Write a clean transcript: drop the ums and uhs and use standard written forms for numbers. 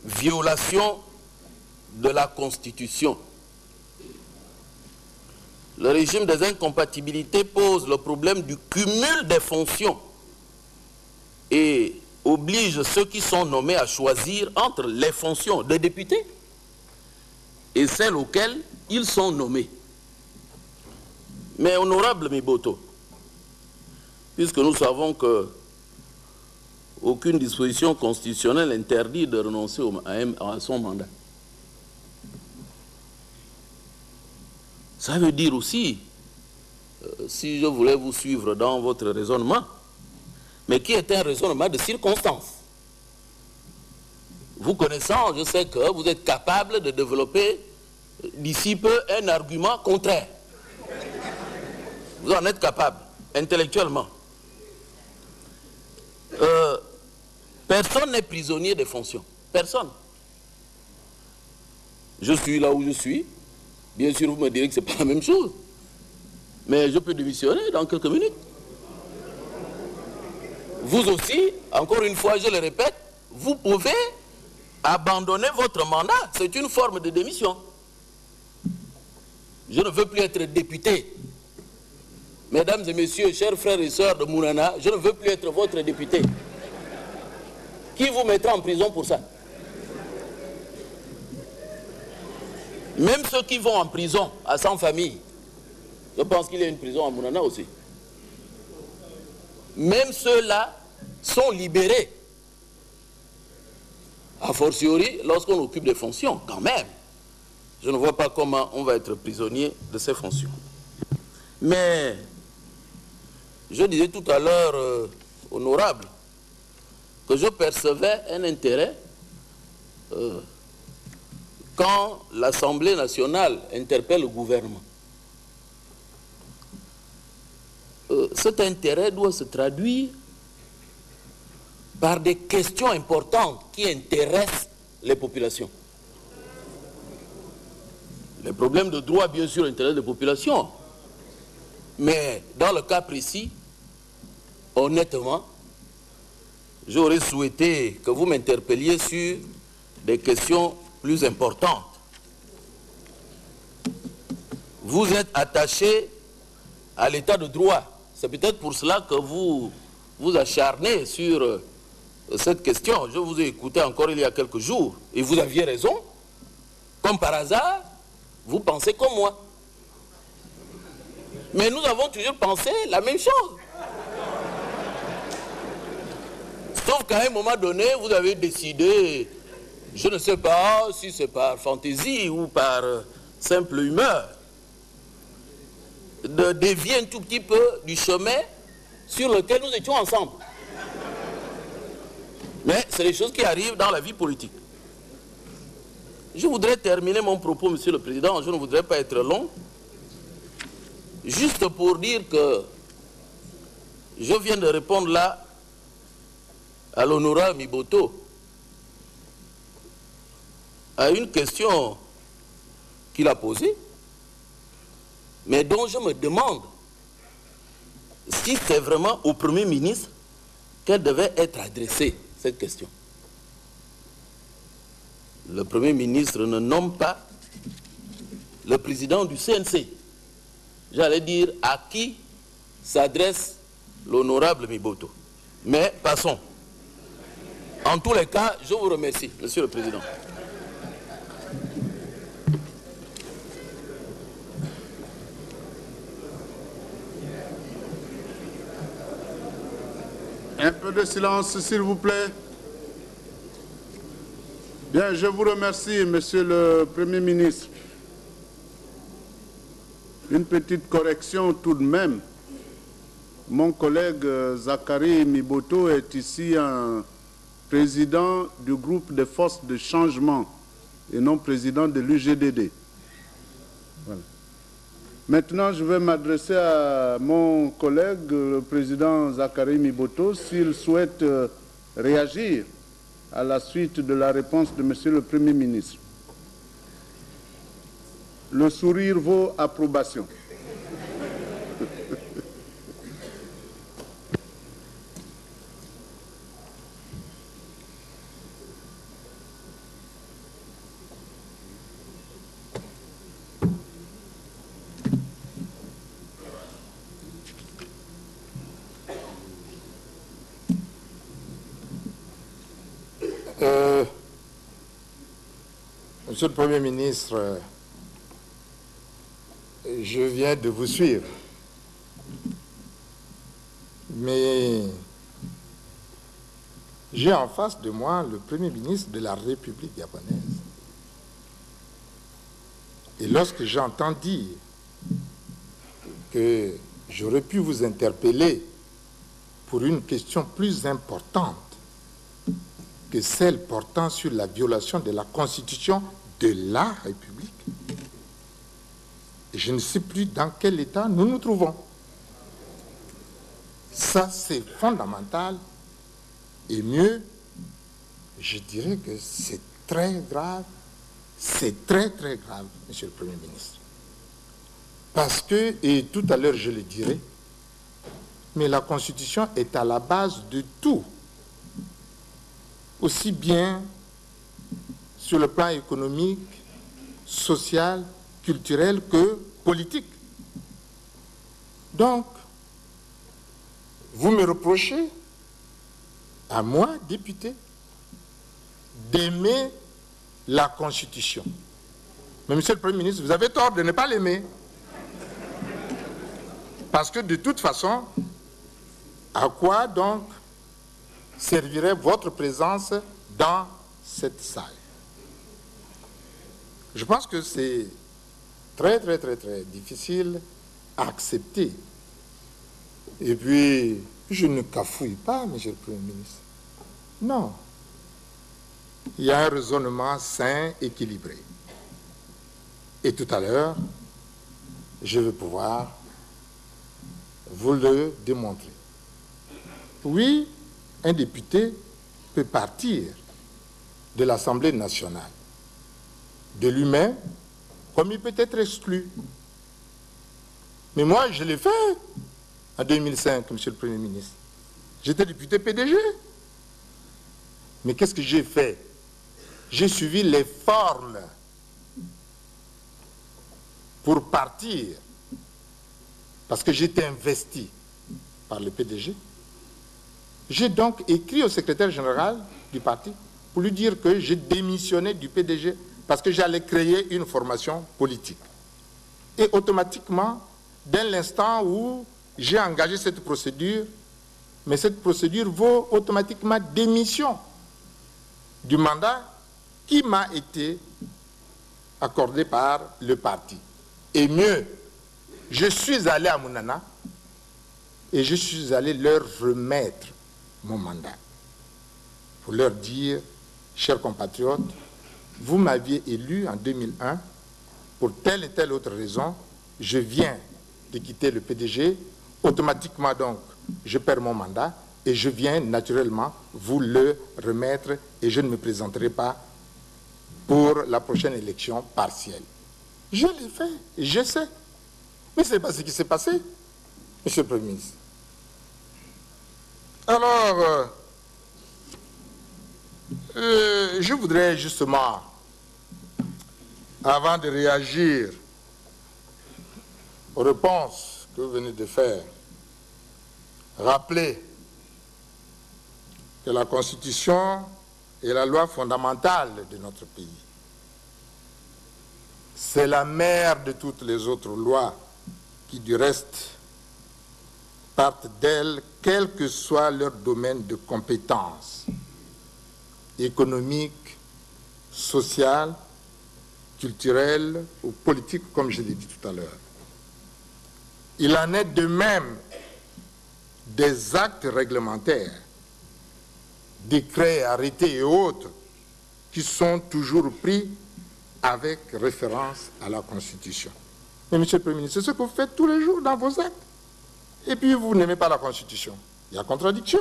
violation de la Constitution. Le régime des incompatibilités pose le problème du cumul des fonctions et oblige ceux qui sont nommés à choisir entre les fonctions de députés et celles auxquelles ils sont nommés. Mais honorable Miboto, puisque nous savons que aucune disposition constitutionnelle interdit de renoncer à son mandat, ça veut dire aussi, si je voulais vous suivre dans votre raisonnement, mais qui est un raisonnement de circonstance. Vous connaissant, je sais que vous êtes capable de développer d'ici peu un argument contraire. Vous en êtes capable, intellectuellement. Personne n'est prisonnier des fonctions. Personne. Je suis là où je suis. Bien sûr, vous me direz que ce n'est pas la même chose. Mais je peux démissionner dans quelques minutes. Vous aussi, encore une fois, je le répète, vous pouvez abandonner votre mandat. C'est une forme de démission. Je ne veux plus être député. Mesdames et messieurs, chers frères et sœurs de Mounana, je ne veux plus être votre député. Qui vous mettra en prison pour ça? Même ceux qui vont en prison à sans famille, je pense qu'il y a une prison à Mounana aussi. Même ceux-là sont libérés. A fortiori, lorsqu'on occupe des fonctions, quand même. Je ne vois pas comment on va être prisonnier de ces fonctions. Mais, je disais tout à l'heure, honorable, que je percevais un intérêt quand l'Assemblée nationale interpelle le gouvernement. Cet intérêt doit se traduire par des questions importantes qui intéressent les populations. Les problèmes de droit, bien sûr, intéressent les populations. Mais dans le cas précis, honnêtement, j'aurais souhaité que vous m'interpelliez sur des questions plus importantes. Vous êtes attaché à l'état de droit. C'est peut-être pour cela que vous vous acharnez sur cette question. Je vous ai écouté encore il y a quelques jours et vous aviez raison. Comme par hasard, vous pensez comme moi. Mais nous avons toujours pensé la même chose. Sauf qu'à un moment donné, vous avez décidé, je ne sais pas si c'est par fantaisie ou par simple humeur, de dévier un tout petit peu du chemin sur lequel nous étions ensemble. Mais c'est des choses qui arrivent dans la vie politique. Je voudrais terminer mon propos, Monsieur le Président, je ne voudrais pas être long, juste pour dire que je viens de répondre là à l'honorable Miboto à une question qu'il a posée, mais dont je me demande si c'est vraiment au Premier ministre qu'elle devait être adressée, cette question. Le Premier ministre ne nomme pas le président du CNC. J'allais dire à qui s'adresse l'honorable Miboto. Mais passons. En tous les cas, je vous remercie, Monsieur le Président. Un peu de silence, s'il vous plaît. Bien, je vous remercie, Monsieur le Premier ministre. Une petite correction tout de même. Mon collègue Zachary Miboto est ici un président du groupe des forces de changement et non président de l'UGDD. Voilà. Maintenant, je vais m'adresser à mon collègue, le président Zachary Miboto, s'il souhaite réagir à la suite de la réponse de Monsieur le Premier ministre. Le sourire vaut approbation. Monsieur le Premier ministre, je viens de vous suivre, mais j'ai en face de moi le Premier ministre de la République gabonaise. Et lorsque j'entends dire que j'aurais pu vous interpeller pour une question plus importante que celle portant sur la violation de la Constitution de la République, je ne sais plus dans quel état nous nous trouvons. Ça, c'est fondamental. Et mieux, je dirais que c'est très grave. C'est très, très grave, Monsieur le Premier ministre. Parce que, et tout à l'heure je le dirai, mais la Constitution est à la base de tout, aussi bien sur le plan économique, social, culturel que politique. Donc, vous me reprochez, à moi, député, d'aimer la Constitution. Mais Monsieur le Premier ministre, vous avez tort de ne pas l'aimer. Parce que de toute façon, à quoi donc servirait votre présence dans cette salle? Je pense que c'est très, très, très, très difficile à accepter. Et puis, je ne cafouille pas, Monsieur le Premier ministre. Non. Il y a un raisonnement sain, équilibré. Et tout à l'heure, je vais pouvoir vous le démontrer. Oui, un député peut partir de l'Assemblée nationale de lui-même, comme il peut être exclu. Mais moi, je l'ai fait en 2005, Monsieur le Premier ministre. J'étais député PDG. Mais qu'est-ce que j'ai fait? J'ai suivi les formes pour partir, parce que j'étais investi par le PDG. J'ai donc écrit au secrétaire général du parti pour lui dire que j'ai démissionné du PDG parce que j'allais créer une formation politique. Et automatiquement, dès l'instant où j'ai engagé cette procédure, mais cette procédure vaut automatiquement démission du mandat qui m'a été accordé par le parti. Et mieux, je suis allé à Mounana et je suis allé leur remettre mon mandat pour leur dire, chers compatriotes, vous m'aviez élu en 2001 pour telle et telle autre raison, je viens de quitter le PDG, automatiquement donc je perds mon mandat et je viens naturellement vous le remettre et je ne me présenterai pas pour la prochaine élection partielle. Je l'ai fait, je sais. Mais ce n'est pas ce qui s'est passé, Monsieur le Premier ministre. Alors, je voudrais justement, avant de réagir aux réponses que vous venez de faire, rappeler que la Constitution est la loi fondamentale de notre pays. C'est la mère de toutes les autres lois qui, du reste, partent d'elle, quel que soit leur domaine de compétence, économique, social, culturel ou politique, comme je l'ai dit tout à l'heure. Il en est de même des actes réglementaires, décrets, arrêtés et autres, qui sont toujours pris avec référence à la Constitution. Mais Monsieur le Premier ministre, c'est ce que vous faites tous les jours dans vos actes. Et puis vous n'aimez pas la Constitution. Il y a contradiction.